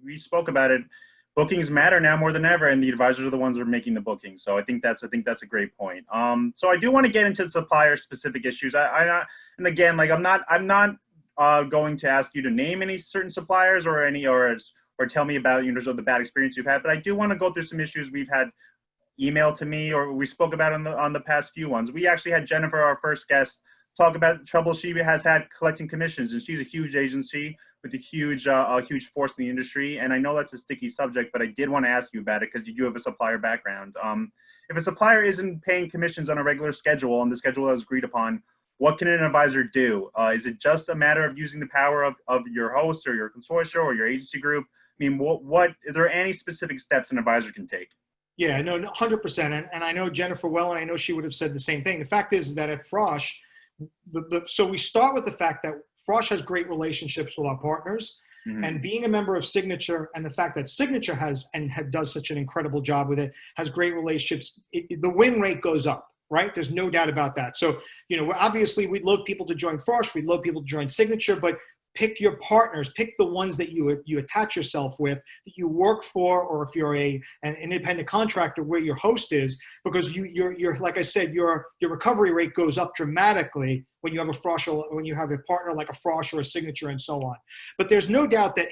We spoke about it. Bookings matter now more than ever, and the advisors are the ones that are making the bookings. So I think that's a great point. So I do want to get into supplier specific issues. And again, like I'm not going to ask you to name any certain suppliers or tell me about the bad experience you've had, but I do want to go through some issues we've had emailed to me or we spoke about on the past few ones. We actually had Jennifer, our first guest, talk about trouble she has had collecting commissions, and she's a huge agency with a huge force in the industry. And I know that's a sticky subject, but I did want to ask you about it because you do have a supplier background. If a supplier isn't paying commissions on a regular schedule and the schedule that was agreed upon, what can an advisor do? Is it just a matter of using the power of your host or your consortium or your agency group? I mean, what are there any specific steps an advisor can take? Yeah, no, 100%. And I know Jennifer well, and I know she would have said the same thing. The fact is that at FROSCH, so we start with the fact that FROSCH has great relationships with our partners, and being a member of Signature, and the fact that Signature does such an incredible job with it, has great relationships. The win rate goes up, right? There's no doubt about that. So, obviously we'd love people to join FROSCH, we'd love people to join Signature, but pick your partners, pick the ones that you attach yourself with, that you work for, or if you're an independent contractor where your host is, because you're like I said, your recovery rate goes up dramatically when you have a partner like a FROSCH or a Signature and so on. But there's no doubt that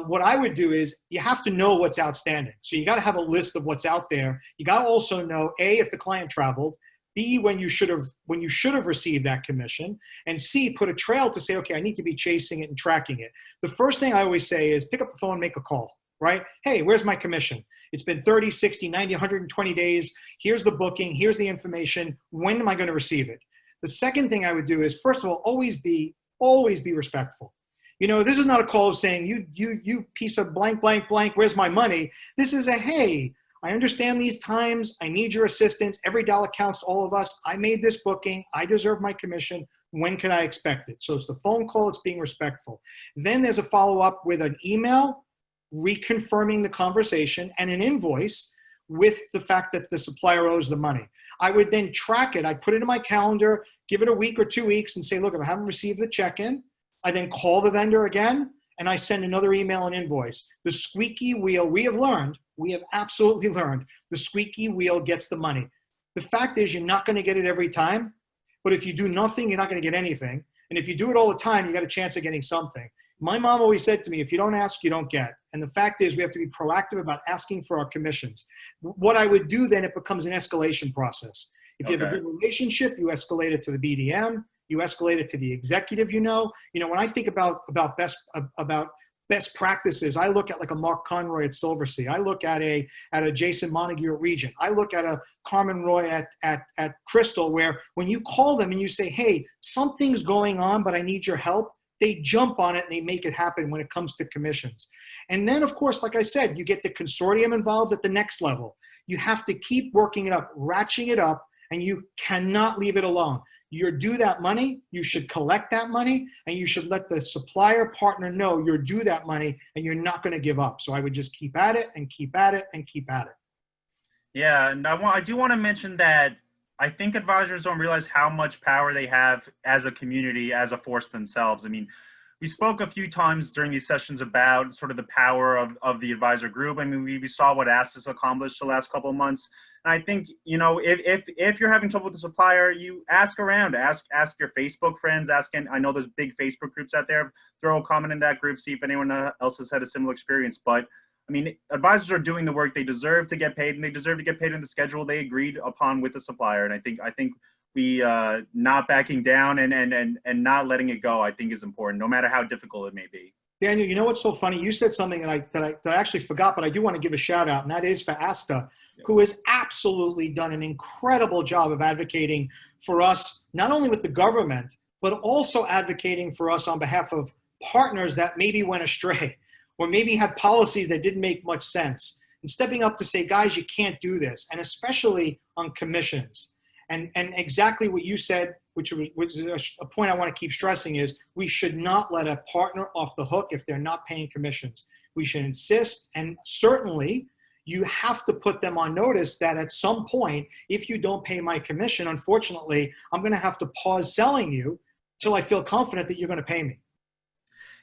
what I would do is you have to know what's outstanding. So you got to have a list of what's out there. You got to also know if the client traveled, B, when you should have received that commission, and C, put a trail to say, okay, I need to be chasing it and tracking it. The first thing I always say is pick up the phone, make a call, right? Hey, where's my commission? It's been 30, 60, 90, 120 days. Here's the booking. Here's the information. When am I going to receive it? The second thing I would do is, first of all, always be respectful. This is not a call of saying, you piece of blank, blank, blank, where's my money? This is hey, I understand these times. I need your assistance. Every dollar counts to all of us. I made this booking. I deserve my commission. When can I expect it? So it's the phone call. It's being respectful. Then there's a follow-up with an email reconfirming the conversation and an invoice with the fact that the supplier owes the money. I would then track it. I'd put it in my calendar, give it a week or 2 weeks and say, look, if I haven't received the check-in, I then call the vendor again and I send another email and invoice. The squeaky wheel, we have absolutely learned, the squeaky wheel gets the money. The fact is you're not going to get it every time, but if you do nothing, you're not going to get anything. And if you do it all the time, you got a chance of getting something. My mom always said to me, if you don't ask, you don't get. And the fact is we have to be proactive about asking for our commissions. What I would do then, it becomes an escalation process. If you have a good relationship, you escalate it to the BDM, you escalate it to the executive, when I think about best practices, I look at like a Marc Conroy at Silversea. I look at a Jason Montague at Regent. I look at a Carmen Roy at Crystal, where when you call them and you say, hey, something's going on, but I need your help, they jump on it and they make it happen when it comes to commissions. And then, of course, like I said, you get the consortium involved at the next level. You have to keep working it up, ratcheting it up, and you cannot leave it alone. You're due that money, you should collect that money, and you should let the supplier partner know you're due that money and you're not going to give up. So I would just keep at it and keep at it and keep at it. Yeah, and I do want to mention that I think advisors don't realize how much power they have as a community, as a force themselves. I mean, we spoke a few times during these sessions about sort of the power of the advisor group. I mean, we saw what Astis accomplished the last couple of months. And I think, if you're having trouble with the supplier, you ask around, ask your Facebook friends, I know there's big Facebook groups out there, throw a comment in that group, see if anyone else has had a similar experience. But I mean, advisors are doing the work they deserve to get paid, and they deserve to get paid in the schedule they agreed upon with the supplier. And I think we not backing down and not letting it go, I think, is important, no matter how difficult it may be. Daniel, you know what's so funny? You said something that I actually forgot, but I do want to give a shout out, and that is for Asta, who has absolutely done an incredible job of advocating for us, not only with the government, but also advocating for us on behalf of partners that maybe went astray or maybe had policies that didn't make much sense, and stepping up to say, guys, you can't do this, and especially on commissions. And exactly what you said, which is a point I want to keep stressing, is we should not let a partner off the hook if they're not paying commissions. We should insist, and certainly you have to put them on notice that at some point, if you don't pay my commission, unfortunately, I'm going to have to pause selling you till I feel confident that you're going to pay me.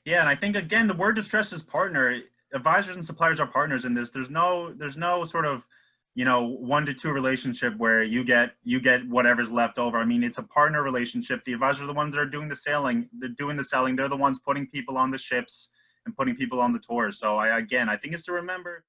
Yeah, and I think, again, the word distress is partner. advisors and suppliers are partners in this. There's no sort of, you know, 1-to-2 relationship where you get whatever's left over. I mean, it's a partner relationship. The advisors are the ones that are doing the selling. They're the ones putting people on the ships and putting people on the tours. So I think it's to remember.